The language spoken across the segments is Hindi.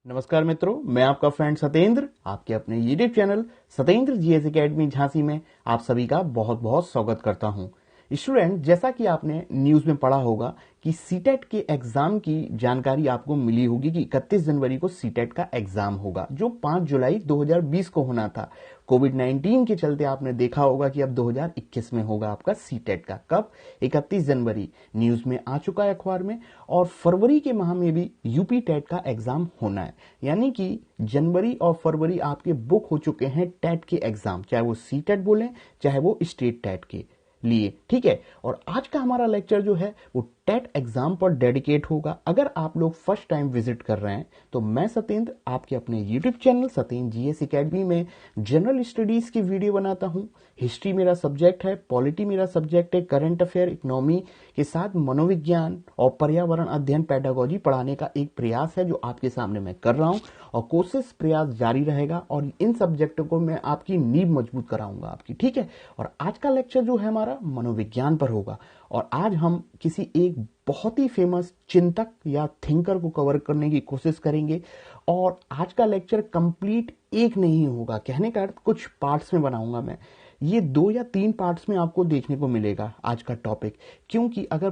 नमस्कार मित्रों, मैं आपका फ्रेंड सतेंद्र आपके अपने YouTube channel Satendra GS academy Jhansi में आप सभी का बहुत बहुत स्वागत करता हूं। स्टूडेंट, जैसा कि आपने न्यूज में पढ़ा होगा कि सीटेट के एग्जाम की जानकारी आपको मिली होगी कि 31 जनवरी को सीटेट का एग्जाम होगा जो 5 जुलाई 2020 को होना था। कोविड 19 के चलते आपने देखा होगा कि अब 2021 में होगा आपका सीटेट का। कब? 31 जनवरी न्यूज में आ चुका है अखबार में। और फरवरी के माह में भी यूपी टेट का एग्जाम होना है, यानी कि जनवरी और फरवरी आपके बुक हो चुके हैं टेट के एग्जाम, चाहे वो सीटेट बोले चाहे वो स्टेट टेट के लिए। ठीक है, और आज का हमारा लेक्चर जो है वो टेट एग्जाम पर डेडिकेट होगा। अगर आप लोग फर्स्ट टाइम विजिट कर रहे हैं तो मैं सतेंद्र आपके अपने YouTube channel Satendra GS academy में जनरल स्टडीज की वीडियो बनाता हूं। हिस्ट्री मेरा सब्जेक्ट है, पॉलिटी मेरा सब्जेक्ट है, करंट अफेयर, इकोनॉमी के साथ मनोविज्ञान और पर्यावरण अध्ययन पेडागोजी पढ़ाने का एक प्रयास है जो आपके सामने मैं कर रहा हूं। और कोशिश प्रयास जारी रहेगा और इन सब्जेक्टों को मैं आपकी नींव मजबूत कराऊंगा आपकी। ठीक है, और आज का लेक्चर जो है हमारा मनोविज्ञान पर होगा। और आज हम किसी एक बहुत ही फेमस चिंतक या थिंकर को कवर करने की कोशिश करेंगे। और आज का लेक्चर कंप्लीट एक नहीं होगा, कहने का अर्थ कुछ पार्ट्स में बनाऊंगा मैं। ये 2 या 3 पार्ट्स में आपको देखने को मिलेगा आज का टॉपिक, क्योंकि अगर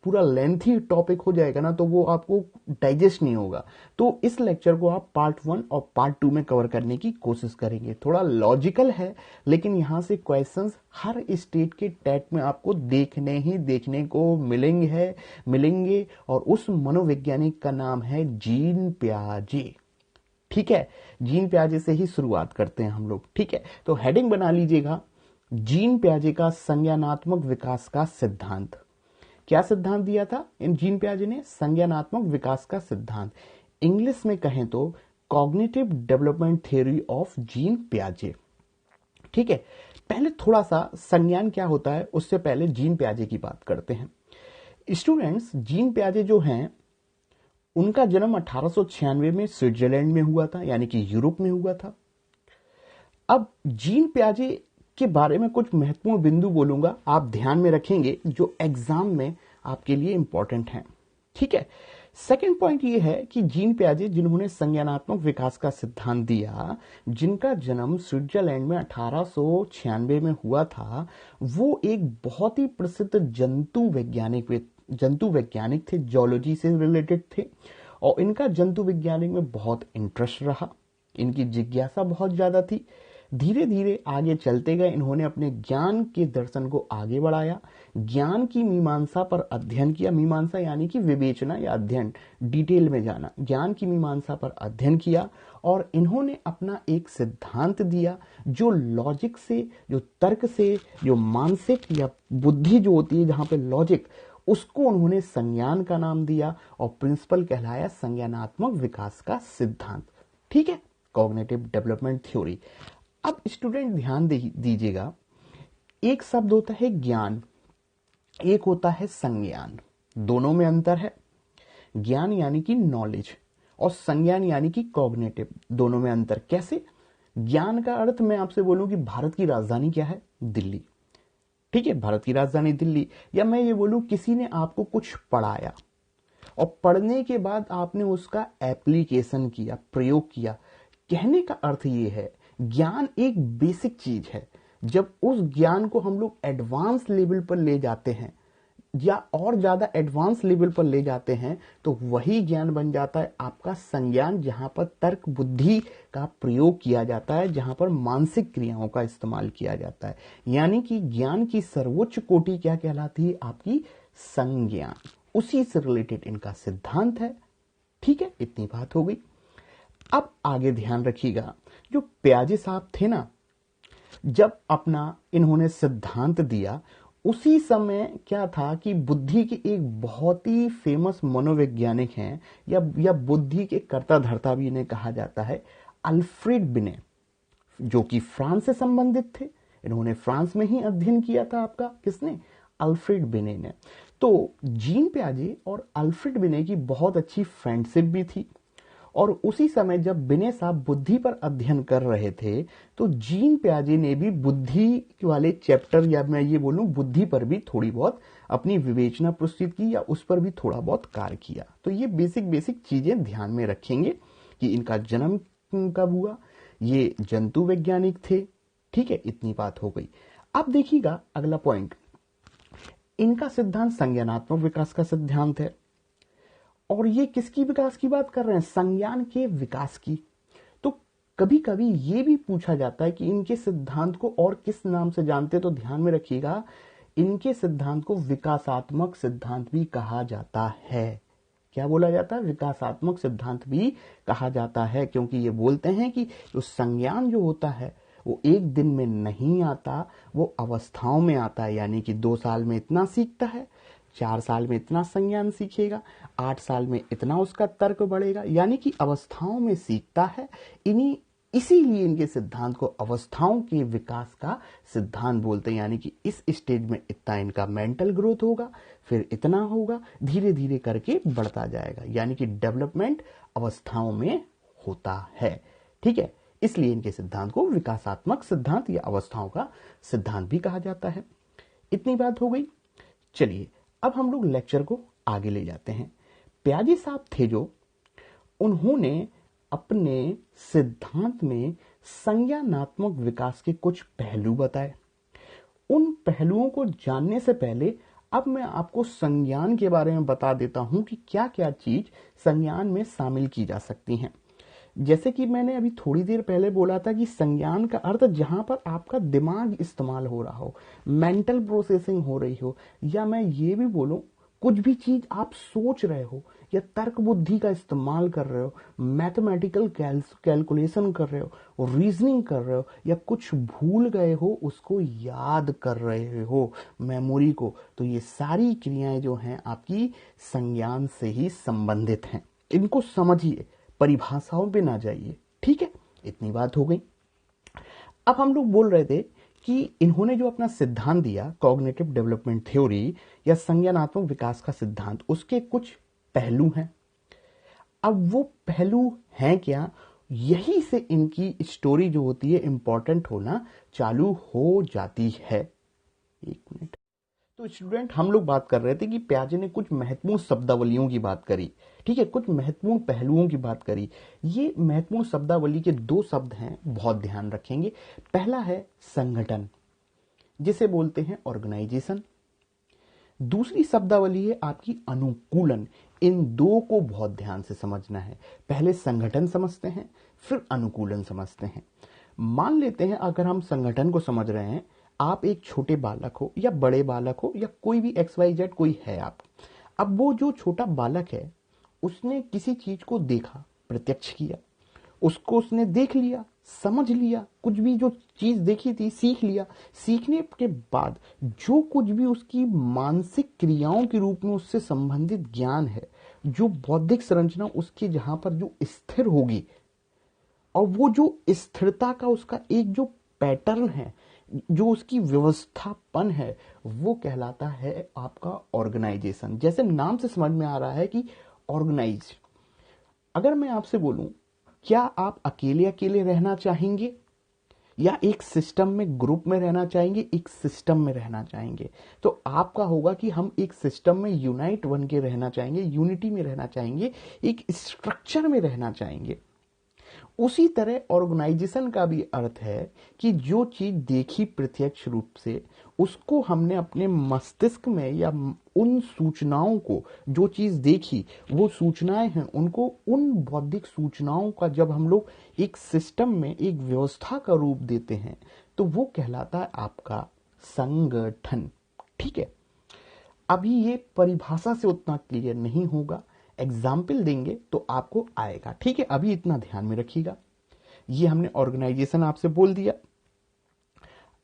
पूरा लेंथी टॉपिक हो जाएगा ना तो वो आपको डाइजेस्ट नहीं होगा। तो इस लेक्चर को आप पार्ट 1 और पार्ट 2 में कवर करने की कोशिश करेंगे। थोड़ा लॉजिकल है, लेकिन यहां से क्वेश्चंस हर स्टेट के टेट में आपको देखने को मिलेंगे। और उस मनोवैज्ञानिक का नाम है जीन पियाजे। ठीक है, जीन पियाजे से ही शुरुआत करते हैं हम लोग। ठीक है, तो हेडिंग बना लीजिएगा, जीन पियाजे का संज्ञानात्मक विकास का सिद्धांत। क्या सिद्धांत दिया था इन जीन पियाजे ने? संज्ञानात्मक विकास का सिद्धांत। इंग्लिश में कहें तो cognitive development theory of Jean पियाजे। ठीक है, पहले थोड़ा सा संज्ञान क्या होता है उससे पहले जीन पियाजे की बात करते हैं। स्टूडेंट्स, जीन पियाजे जो हैं उनका जन्म 1896 में स्विट्जरलैंड में हुआ था, यानी कि यूरोप में हुआ था। अब जीन पियाजे के बारे में कुछ महत्वपूर्ण बिंदु बोलूंगा, आप ध्यान में रखेंगे जो एग्जाम में आपके लिए इंपॉर्टेंट हैं। ठीक है, सेकंड पॉइंट ये है कि जीन पियाजे जिन्होंने संज्ञानात्मक विकास का सिद्धांत दिया, जिनका जन्म स्विट्जरलैंड में 1896 में हुआ था, वो एक बहुत ही प्रसिद्ध जंतु वैज्ञानिक थे, जूलॉजी से रिलेटेड थे। और इनका जंतु वैज्ञानिक में बहुत इंटरेस्ट रहा, इनकी जिज्ञासा बहुत ज्यादा थी। धीरे धीरे आगे चलते गए, इन्होंने अपने ज्ञान के दर्शन को आगे बढ़ाया, ज्ञान की मीमांसा पर अध्ययन किया। मीमांसा यानी कि विवेचना या अध्ययन, डिटेल में जाना। ज्ञान की मीमांसा पर अध्ययन किया और इन्होंने अपना एक सिद्धांत दिया जो लॉजिक से, जो तर्क से, जो मानसिक या बुद्धि जो होती है जहां पे लॉजिक, उसको उन्होंने संज्ञान का नाम दिया और प्रिंसिपल कहलाया संज्ञानात्मक विकास का सिद्धांत। ठीक है, कॉग्निटिव डेवलपमेंट थ्योरी। अब स्टूडेंट ध्यान दीजिएगा, एक शब्द होता है ज्ञान, एक होता है संज्ञान, दोनों में अंतर है। ज्ञान यानी कि नॉलेज और संज्ञान यानी कि कॉग्निटिव, दोनों में अंतर। कैसे? ज्ञान का अर्थ मैं आपसे बोलूं कि भारत की राजधानी क्या है? दिल्ली। ठीक है, भारत की राजधानी दिल्ली। या मैं ये बोलूं किसी ने आपको कुछ पढ़ाया और पढ़ने के बाद आपने उसका एप्लीकेशन किया, प्रयोग किया। कहने का अर्थ ये है, ज्ञान एक बेसिक चीज है। जब उस ज्ञान को हम लोग एडवांस लेवल पर ले जाते हैं या और ज्यादा एडवांस लेवल पर ले जाते हैं तो वही ज्ञान बन जाता है आपका संज्ञान, जहां पर तर्क बुद्धि का प्रयोग किया जाता है, जहां पर मानसिक क्रियाओं का इस्तेमाल किया जाता है। यानी कि ज्ञान की सर्वोच्च कोटि क्या कहलाती है? आपकी संज्ञान। उसी से रिलेटेड इनका सिद्धांत है। ठीक है, इतनी बात हो गई। अब आगे ध्यान रखिएगा, जो पियाजे साहब थे ना, जब अपना इन्होंने सिद्धांत दिया, उसी समय क्या था कि बुद्धि के एक बहुत ही फेमस मनोवैज्ञानिक हैं, या बुद्धि के कर्ता धर्ता भी इन्हें कहा जाता है, अल्फ्रेड बिने, जो कि फ्रांस से संबंधित थे। इन्होंने फ्रांस में ही अध्ययन किया था। आपका किसने? अल्फ्रेड बिने ने। तो जीन पियाजे और अल्फ्रेड बिने की बहुत अच्छी फ्रेंडशिप भी थी। और उसी समय जब बिने साहब बुद्धि पर अध्ययन कर रहे थे तो जीन पियाजे ने भी बुद्धि वाले चैप्टर, या मैं ये बोलूं बुद्धि पर भी थोड़ी बहुत अपनी विवेचना प्रस्तुत की या उस पर भी थोड़ा बहुत कार्य किया। तो ये बेसिक चीजें ध्यान में रखेंगे कि इनका जन्म कब हुआ, ये जंतु वैज्ञानिक थे। ठीक है, इतनी बात हो गई। अब देखिएगा अगला पॉइंट, इनका सिद्धांत संज्ञानात्मक विकास का सिद्धांत है। और ये किसकी विकास की बात कर रहे हैं, संज्ञान के विकास की। तो कभी कभी ये भी पूछा जाता है कि इनके सिद्धांत को और किस नाम से जानते, तो ध्यान में रखिएगा इनके सिद्धांत को विकासात्मक सिद्धांत भी कहा जाता है। क्या बोला जाता है, विकासात्मक सिद्धांत भी कहा जाता है, क्योंकि ये बोलते हैं कि जो संज्ञान जो होता है वो एक दिन में नहीं आता, वो अवस्थाओं में आता है। यानी कि 2 साल में इतना सीखता है, 4 साल में इतना संज्ञान सीखेगा, 8 साल में इतना उसका तर्क बढ़ेगा, यानी कि अवस्थाओं में सीखता है। इसीलिए इनके सिद्धांत को अवस्थाओं के विकास का सिद्धांत बोलते हैं। यानी कि इस स्टेज में इतना इनका मेंटल ग्रोथ होगा, फिर इतना होगा, धीरे धीरे करके बढ़ता जाएगा। यानी कि डेवलपमेंट अवस्थाओं में होता है। ठीक है, इसलिए इनके सिद्धांत को विकासात्मक सिद्धांत या अवस्थाओं का सिद्धांत भी कहा जाता है। इतनी बात हो गई। चलिए अब हम लोग लेक्चर को आगे ले जाते हैं। प्याजे साहब थे जो, उन्होंने अपने सिद्धांत में संज्ञानात्मक विकास के कुछ पहलू बताए। उन पहलुओं को जानने से पहले अब मैं आपको संज्ञान के बारे में बता देता हूं कि क्या क्या चीज संज्ञान में शामिल की जा सकती हैं। जैसे कि मैंने अभी थोड़ी देर पहले बोला था कि संज्ञान का अर्थ जहां पर आपका दिमाग इस्तेमाल हो रहा हो, मेंटल प्रोसेसिंग हो रही हो, या मैं ये भी बोलूं कुछ भी चीज आप सोच रहे हो या तर्क बुद्धि का इस्तेमाल कर रहे हो, मैथमेटिकल कैलकुलेशन कर रहे हो, रीजनिंग कर रहे हो, या कुछ भूल गए हो उसको याद कर रहे हो, मेमोरी को, तो ये सारी क्रियाएं जो हैं आपकी संज्ञान से ही संबंधित हैं। इनको समझिए, परिभाषाओं पे ना जाइए। ठीक है, इतनी बात हो गई। अब हम लोग बोल रहे थे कि इन्होंने जो अपना सिद्धांत दिया, कॉग्निटिव डेवलपमेंट थ्योरी या संज्ञानात्मक विकास का सिद्धांत, उसके कुछ पहलू हैं। अब वो पहलू हैं क्या, यही से इनकी स्टोरी जो होती है इंपॉर्टेंट होना चालू हो जाती है। एक मिनट। तो स्टूडेंट, हम लोग बात कर रहे थे कि प्याजे ने कुछ महत्वपूर्ण शब्दावलियों की बात करी। ठीक है, कुछ महत्वपूर्ण पहलुओं की बात करी। ये महत्वपूर्ण शब्दावली के 2 शब्द हैं, बहुत ध्यान रखेंगे। पहला है संगठन, जिसे बोलते हैं ऑर्गेनाइजेशन। दूसरी शब्दावली है आपकी अनुकूलन। इन 2 को बहुत ध्यान से समझना है। पहले संगठन समझते हैं, फिर अनुकूलन समझते हैं। मान लेते हैं अगर हम संगठन को समझ रहे हैं, आप एक छोटे बालक हो या बड़े बालक हो या कोई भी XYZ कोई है आप। अब वो जो छोटा बालक है उसने किसी चीज को देखा, प्रत्यक्ष किया, उसको उसने देख लिया, समझ लिया, कुछ भी जो चीज देखी थी सीख लिया। सीखने के बाद जो कुछ भी उसकी मानसिक क्रियाओं के रूप में उससे संबंधित ज्ञान है, जो बौद्धिक संरचना उसकी जहां पर जो स्थिर होगी, और वो जो स्थिरता का उसका एक जो पैटर्न है, जो उसकी व्यवस्थापन है, वो कहलाता है आपका ऑर्गेनाइजेशन। जैसे नाम से समझ में आ रहा है कि ऑर्गेनाइज। अगर मैं आपसे बोलूं, क्या आप अकेले अकेले रहना चाहेंगे या एक सिस्टम में, ग्रुप में रहना चाहेंगे, एक सिस्टम में रहना चाहेंगे? तो आपका होगा कि हम एक सिस्टम में यूनाइट बन के रहना चाहेंगे, यूनिटी में रहना चाहेंगे, एक स्ट्रक्चर में रहना चाहेंगे। उसी तरह ऑर्गेनाइजेशन का भी अर्थ है कि जो चीज देखी प्रत्यक्ष रूप से, उसको हमने अपने मस्तिष्क में, या उन सूचनाओं को, जो चीज देखी वो सूचनाएं हैं, उनको, उन बौद्धिक सूचनाओं का जब हम लोग एक सिस्टम में, एक व्यवस्था का रूप देते हैं, तो वो कहलाता है आपका संगठन। ठीक है, अभी ये परिभाषा से उतना क्लियर नहीं होगा, एग्जाम्पल देंगे तो आपको आएगा। ठीक है, अभी इतना ध्यान में रखिएगा। ये हमने ऑर्गेनाइजेशन आपसे बोल दिया।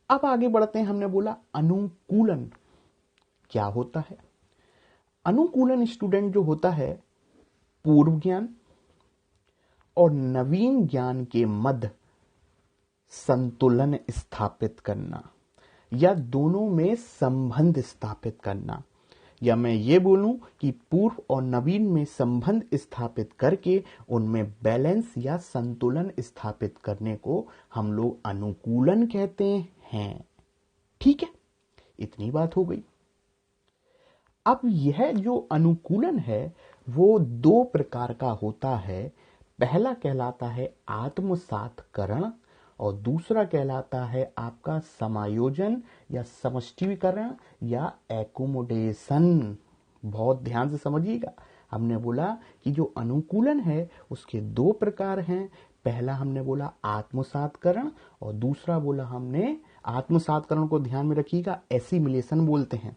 अब आगे बढ़ते हैं। हमने बोला अनुकूलन क्या होता है। अनुकूलन स्टूडेंट जो होता है, पूर्व ज्ञान और नवीन ज्ञान के मध्य संतुलन स्थापित करना, या दोनों में संबंध स्थापित करना, या मैं ये बोलूं कि पूर्व और नवीन में संबंध स्थापित करके उनमें बैलेंस या संतुलन स्थापित करने को हम लोग अनुकूलन कहते हैं। ठीक है, इतनी बात हो गई। अब यह जो अनुकूलन है वो 2 प्रकार का होता है। पहला कहलाता है आत्मसातकरण और दूसरा कहलाता है आपका समायोजन या समष्टीकरण या एकोमोडेशन। बहुत ध्यान से समझिएगा। हमने बोला कि जो अनुकूलन है उसके दो प्रकार हैं। पहला हमने बोला आत्मसातकरण और दूसरा बोला हमने, आत्मसातकरण को ध्यान में रखिएगा, एसिमिलेशन बोलते हैं,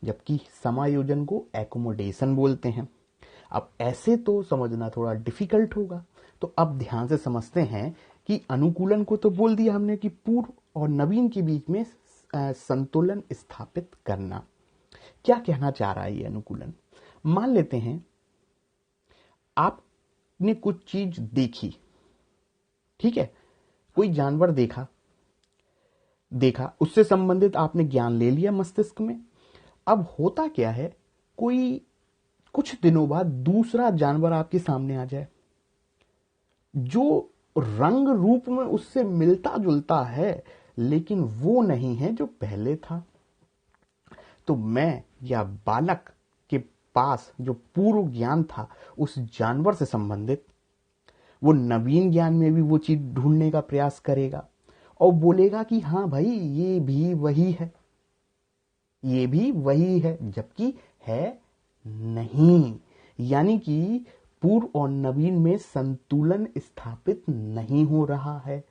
जबकि समायोजन को एकोमोडेशन बोलते हैं। अब ऐसे तो समझना थोड़ा डिफिकल्ट होगा, तो अब ध्यान से समझते हैं कि अनुकूलन को तो बोल दिया हमने कि पूर्व और नवीन के बीच में संतुलन स्थापित करना। क्या कहना चाह रहा है ये अनुकूलन? मान लेते हैं आपने कुछ चीज देखी, ठीक है, कोई जानवर देखा, उससे संबंधित आपने ज्ञान ले लिया मस्तिष्क में। अब होता क्या है, कोई कुछ दिनों बाद दूसरा जानवर आपके सामने आ जाए जो रंग रूप में उससे मिलता जुलता है, लेकिन वो नहीं है जो पहले था। तो मैं या बालक के पास जो पूर्व ज्ञान था उस जानवर से संबंधित, वो नवीन ज्ञान में भी वो चीज ढूंढने का प्रयास करेगा और बोलेगा कि हाँ भाई ये भी वही है, ये भी वही है, जबकि है नहीं। यानी कि पूर्व और नवीन में संतुलन स्थापित नहीं हो रहा है।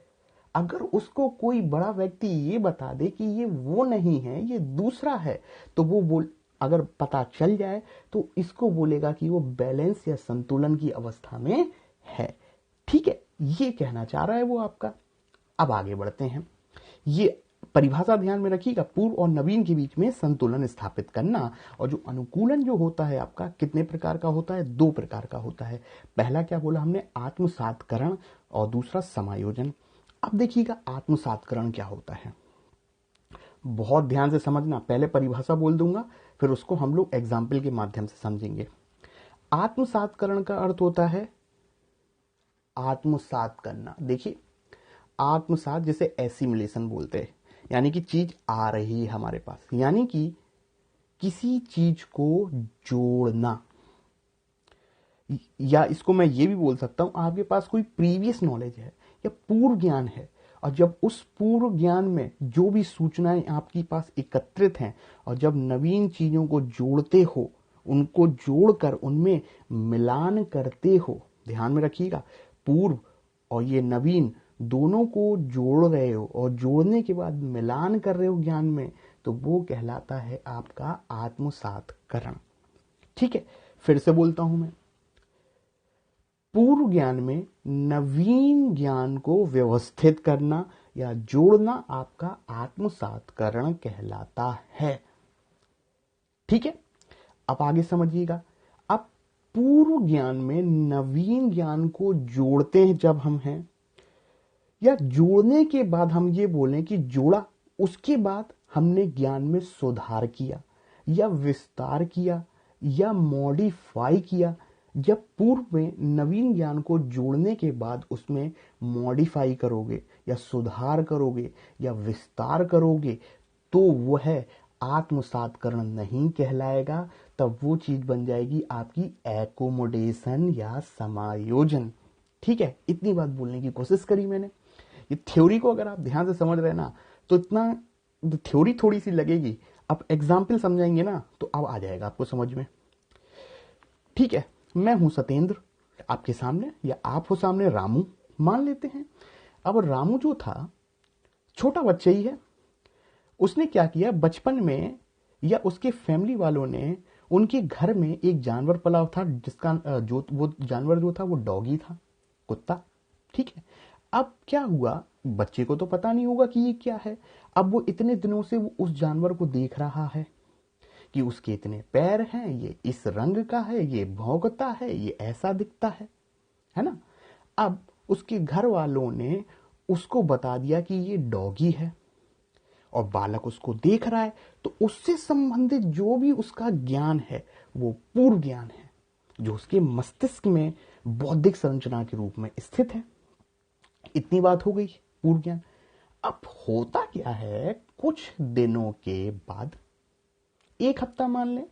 अगर उसको कोई बड़ा व्यक्ति ये बता दे कि ये वो नहीं है, ये दूसरा है, तो वो अगर पता चल जाए तो इसको बोलेगा कि वो बैलेंस या संतुलन की अवस्था में है। ठीक है, ये कहना चाह रहा है वो आपका। अब आगे बढ़ते हैं। ये परिभाषा ध्यान में रखिएगा, पूर्व और नवीन के बीच में संतुलन स्थापित करना। और जो अनुकूलन जो होता है आपका कितने प्रकार का होता है? दो प्रकार का होता है। पहला क्या बोला हमने? आत्मसातकरण और दूसरा समायोजन। अब देखिएगा आत्मसातकरण क्या होता है, बहुत ध्यान से समझना। पहले परिभाषा बोल दूंगा, फिर उसको हम लोग एग्जाम्पल के माध्यम से समझेंगे। आत्मसातकरण का अर्थ होता है आत्मसात करना। देखिए आत्मसात जैसे एसिमिलेशन बोलते हैं, यानी कि चीज आ रही है हमारे पास, यानी कि किसी चीज को जोड़ना। या इसको मैं ये भी बोल सकता हूं, आपके पास कोई प्रीवियस नॉलेज है या पूर्व ज्ञान है, और जब उस पूर्व ज्ञान में जो भी सूचनाएं आपके पास एकत्रित हैं और जब नवीन चीजों को जोड़ते हो, उनको जोड़कर उनमें मिलान करते हो, ध्यान में रखिएगा, पूर्व और ये नवीन दोनों को जोड़ रहे हो और जोड़ने के बाद मिलान कर रहे हो ज्ञान में, तो वो कहलाता है आपका आत्मसातकरण। ठीक है, फिर से बोलता हूं मैं, पूर्व ज्ञान में नवीन ज्ञान को व्यवस्थित करना या जोड़ना आपका आत्मसातकरण कहलाता है। ठीक है, अब आगे समझिएगा। अब पूर्व ज्ञान में नवीन ज्ञान को जोड़ते हैं जब हम हैं, या जोड़ने के बाद हम ये बोलें कि जोड़ा, उसके बाद हमने ज्ञान में सुधार किया या विस्तार किया या मॉडिफाई किया। जब पूर्व में नवीन ज्ञान को जोड़ने के बाद उसमें मॉडिफाई करोगे या सुधार करोगे या विस्तार करोगे, तो वह आत्मसातकरण नहीं कहलाएगा, तब वो चीज बन जाएगी आपकी एकोमोडेशन या समायोजन। ठीक है, इतनी बात बोलने की कोशिश करी मैंने। ये थ्योरी को अगर आप ध्यान से समझ रहे ना, तो इतना थ्योरी थोड़ी सी लगेगी, अब एग्जाम्पल समझाएंगे ना तो अब आ जाएगा आपको समझ में। ठीक है, मैं हूं सतेंद्र आपके सामने, या आप हो सामने रामू, मान लेते हैं। अब रामू जो था छोटा बच्चा ही है, उसने क्या किया, बचपन में या उसके फैमिली वालों ने उनके घर में एक जानवर पला था, जिसका जो वो जानवर जो था वो डॉगी था, कुत्ता। ठीक है, अब क्या हुआ, बच्चे को तो पता नहीं होगा कि ये क्या है। अब वो इतने दिनों से वो उस जानवर को देख रहा है कि उसके इतने पैर हैं, ये इस रंग का है, ये भौंकता है, ये ऐसा दिखता है ना। अब उसके घर वालों ने उसको बता दिया कि ये डॉगी है, और बालक उसको देख रहा है, तो उससे संबंधित जो भी उसका ज्ञान है वो पूर्व ज्ञान है, जो उसके मस्तिष्क में बौद्धिक संरचना के रूप में स्थित है। इतनी बात हो गई पूर्व ज्ञान। अब होता क्या है, कुछ दिनों के बाद, एक हफ्ता मान लें,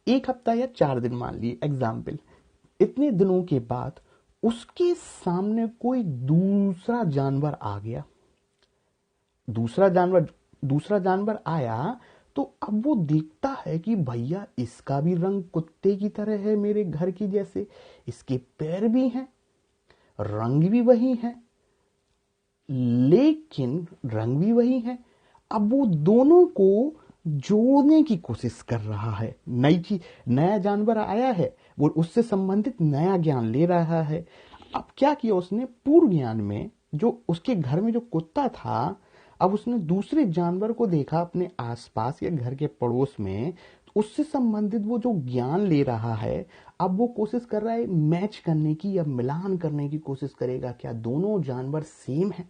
एक हफ्ता या 4 दिन मान लिए एग्जाम्पल, इतने दिनों के बाद उसके सामने कोई दूसरा जानवर आ गया, दूसरा जानवर आया, तो अब वो देखता है कि भैया इसका भी रंग कुत्ते की तरह है, मेरे घर की जैसे, इसके पैर भी हैं, रंग भी वही है, लेकिन रंग भी वही है। अब वो दोनों को जोड़ने की कोशिश कर रहा है। नया जानवर आया है, वो उससे संबंधित नया ज्ञान ले रहा है। अब क्या किया उसने, पूर्व ज्ञान में जो उसके घर में जो कुत्ता था, अब उसने दूसरे जानवर को देखा अपने आसपास या घर के पड़ोस में, उससे संबंधित वो जो ज्ञान ले रहा है, अब वो कोशिश कर रहा है मैच करने की या मिलान करने की कोशिश करेगा, क्या दोनों जानवर सेम है,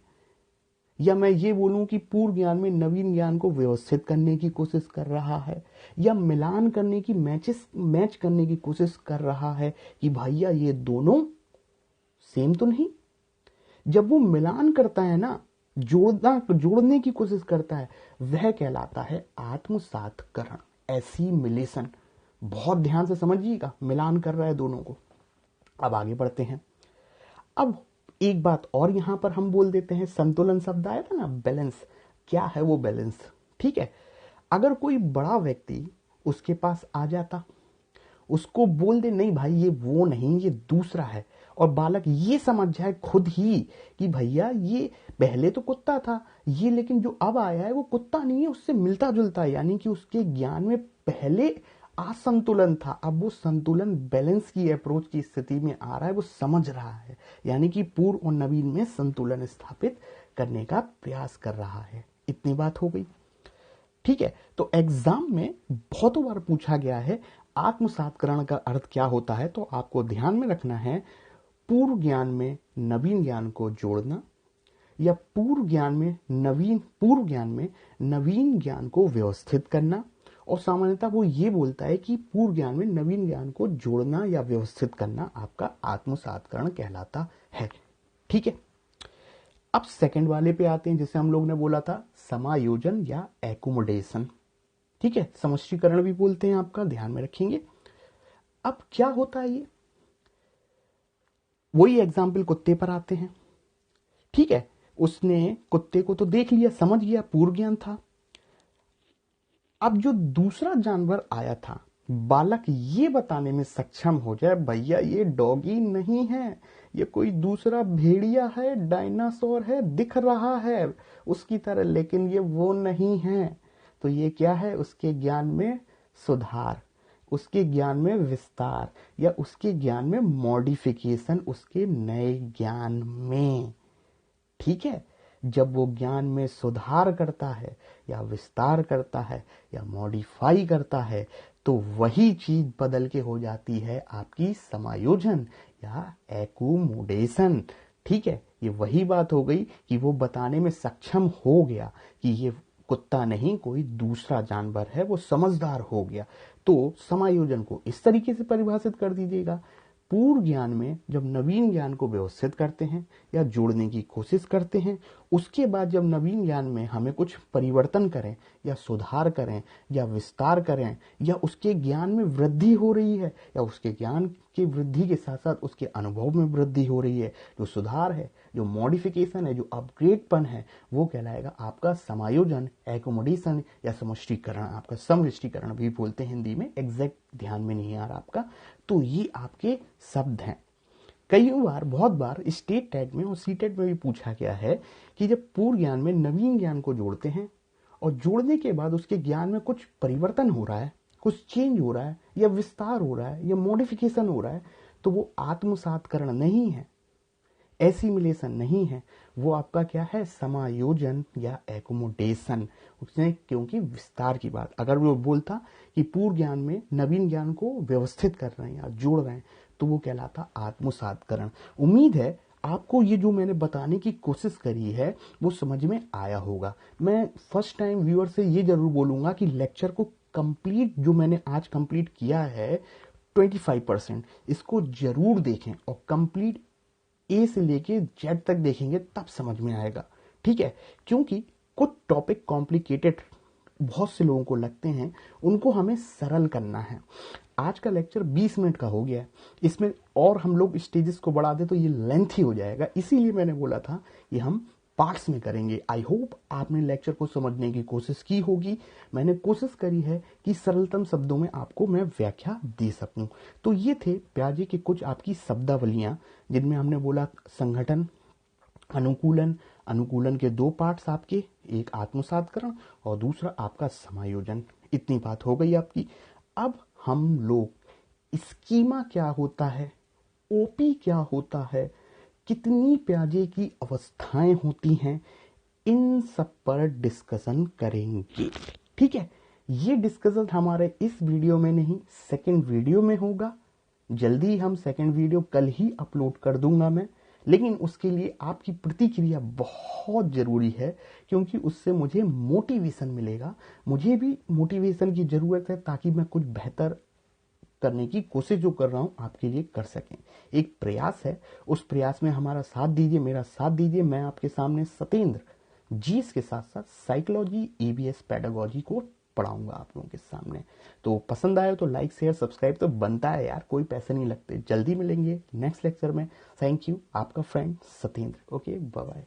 या मैं ये बोलूं कि पूर्व ज्ञान में नवीन ज्ञान को व्यवस्थित करने की कोशिश कर रहा है, या मिलान करने की मैच करने की कोशिश कर रहा है कि भैया ये दोनों सेम तो नहीं। जब वो मिलान करता है ना, जोड़ने की कोशिश करता है, वह कहलाता है आत्मसातकरण, एसिमिलेशन। बहुत ध्यान से समझिएगा, मिलान कर रहा है दोनों को। अब आगे बढ़ते हैं। अब एक बात और यहां पर हम बोल देते हैं, संतुलन शब्द आया था ना, बैलेंस। क्या है वो बैलेंस? ठीक है, अगर कोई बड़ा व्यक्ति उसके पास आ जाता, उसको बोल दे नहीं भाई ये वो नहीं, ये दूसरा है, और बालक ये समझ जाए खुद ही कि भैया ये पहले तो कुत्ता था, ये लेकिन जो अब आया है वो कुत्ता नहीं है, उससे मिलता जुलता है, यानी कि उसके ज्ञान में पहले असंतुलन था, अब वो संतुलन बैलेंस की अप्रोच की स्थिति में आ रहा है, वो समझ रहा है, यानी कि पूर्व और नवीन में संतुलन स्थापित करने का प्रयास कर रहा है। इतनी बात हो गई। ठीक है, तो एग्जाम में बहुतों बार पूछा गया है आत्मसातकरण का अर्थ क्या होता है, तो आपको ध्यान में रखना है पूर्व ज्ञान में नवीन ज्ञान को जोड़ना, या पूर्व ज्ञान में नवीन ज्ञान को व्यवस्थित करना। और सामान्यतः वो ये बोलता है कि पूर्व ज्ञान में नवीन ज्ञान को जोड़ना या व्यवस्थित करना आपका आत्मसातकरण कहलाता है। ठीक है, अब सेकंड वाले पे आते हैं, जिसे हम लोग ने बोला था समायोजन या एकोमोडेशन। ठीक है, समष्टीकरण भी बोलते हैं, आपका ध्यान में रखेंगे। अब क्या होता है, ये वही एग्जाम्पल कुत्ते पर आते हैं। ठीक है, उसने कुत्ते को तो देख लिया, समझ गया, पूर्व ज्ञान था। अब जो दूसरा जानवर आया था, बालक ये बताने में सक्षम हो जाए भैया ये डॉगी नहीं है, ये कोई दूसरा भेड़िया है, डायनासोर है, दिख रहा है उसकी तरह, लेकिन ये वो नहीं है, तो ये क्या है, उसके ज्ञान में सुधार, उसके ज्ञान में विस्तार, या उसके ज्ञान में मॉडिफिकेशन, उसके नए ज्ञान में। ठीक है, जब वो ज्ञान में सुधार करता है या विस्तार करता है या मॉडिफाई करता है, तो वही चीज बदल के हो जाती है आपकी समायोजन या एकोमोडेशन। ठीक है, ये वही बात हो गई कि वो बताने में सक्षम हो गया कि ये कुत्ता नहीं कोई दूसरा जानवर है, वो समझदार हो गया। तो समायोजन को इस तरीके से परिभाषित कर दीजिएगा, पूर्व ज्ञान में जब नवीन ज्ञान को व्यवस्थित करते हैं या जोड़ने की कोशिश करते हैं, उसके बाद जब नवीन ज्ञान में हमें कुछ परिवर्तन करें या सुधार करें या विस्तार करें, या उसके ज्ञान में वृद्धि हो रही है या उसके ज्ञान की वृद्धि के साथ साथ उसके अनुभव में वृद्धि हो रही है, जो सुधार है, जो मॉडिफिकेशन है, जो अपग्रेडपन है, वो कहलाएगा आपका समायोजन, एकोमोडेशन या समष्टीकरण। आपका समष्टीकरण भी बोलते हैं हिंदी में, एग्जैक्ट ध्यान में नहीं आ रहा आपका। तो ये आपके शब्द हैं। कई बार, बहुत बार स्टेट टेट में और सीटेट में भी पूछा गया है कि जब पूर्व ज्ञान में नवीन ज्ञान को जोड़ते हैं और जोड़ने के बाद उसके ज्ञान में कुछ परिवर्तन हो रहा है, कुछ चेंज हो रहा है या विस्तार हो रहा है या मॉडिफिकेशन हो रहा है, तो वो आत्मसातकरण नहीं है, एसिमिलेशन नहीं है, वो आपका क्या है, समायोजन या एकोमोडेशन। उसने क्योंकि विस्तार की बात, अगर वो बोलता कि पूर्व ज्ञान में नवीन ज्ञान को व्यवस्थित कर रहे हैं या जोड़ रहे हैं, तो वो कहलाता आत्मसातकरण। उम्मीद है आपको ये जो मैंने बताने की कोशिश करी है वो समझ में आया होगा। मैं फर्स्ट टाइम व्यूअर से ये जरूर बोलूंगा कि लेक्चर को कंप्लीट, जो मैंने आज कंप्लीट किया है 25%, इसको जरूर देखें और कंप्लीट ए से लेके जेड तक देखेंगे तब समझ में आएगा। ठीक है, क्योंकि कुछ टॉपिक कॉम्प्लिकेटेड बहुत से लोगों को लगते हैं, उनको हमें सरल करना है। आज का लेक्चर 20 मिनट का हो गया है, इसमें और हम लोग स्टेजेस को बढ़ा दे तो ये लेंथी हो जाएगा, इसीलिए मैंने बोला था कि हम पार्ट्स में करेंगे। आई होप आपने लेक्चर को समझने की कोशिश की होगी। मैंने कोशिश करी है कि सरलतम शब्दों में आपको मैं व्याख्या दे सकूं। तो ये थे प्याजे के कुछ आपकी शब्दावलियां, जिनमें हमने बोला संगठन, अनुकूलन, अनुकूलन के दो पार्ट्स आपके, एक आत्मसातकरण और दूसरा आपका समायोजन। इतनी बात हो गई आपकी। अब हम लोग स्कीमा क्या होता है, ओपी क्या होता है, कितनी प्याजे की अवस्थाएं होती हैं, इन सब पर डिस्कशन करेंगे। ठीक है, ये डिस्कशन हमारे इस वीडियो में नहीं, सेकंड वीडियो में होगा। जल्दी हम सेकंड वीडियो कल ही अपलोड कर दूंगा मैं, लेकिन उसके लिए आपकी प्रतिक्रिया बहुत जरूरी है, क्योंकि उससे मुझे मोटिवेशन मिलेगा। मुझे भी मोटिवेशन की जरूरत है ताकि मैं कुछ बेहतर करने की कोशिश जो कर रहा हूं आपके लिए कर सकें। एक प्रयास है, उस प्रयास में हमारा साथ दीजिए, मेरा साथ दीजिए। मैं आपके सामने सतेंद्र जीएस के साथ साथ साइकोलॉजी, ईबीएस, पेडागोजी को पढ़ाऊंगा आप लोगों के सामने। तो पसंद आए तो लाइक शेयर सब्सक्राइब तो बनता है यार, कोई पैसे नहीं लगते। जल्दी मिलेंगे नेक्स्ट लेक्चर में। थैंक यू, आपका friend Satendra. Okay, bye bye.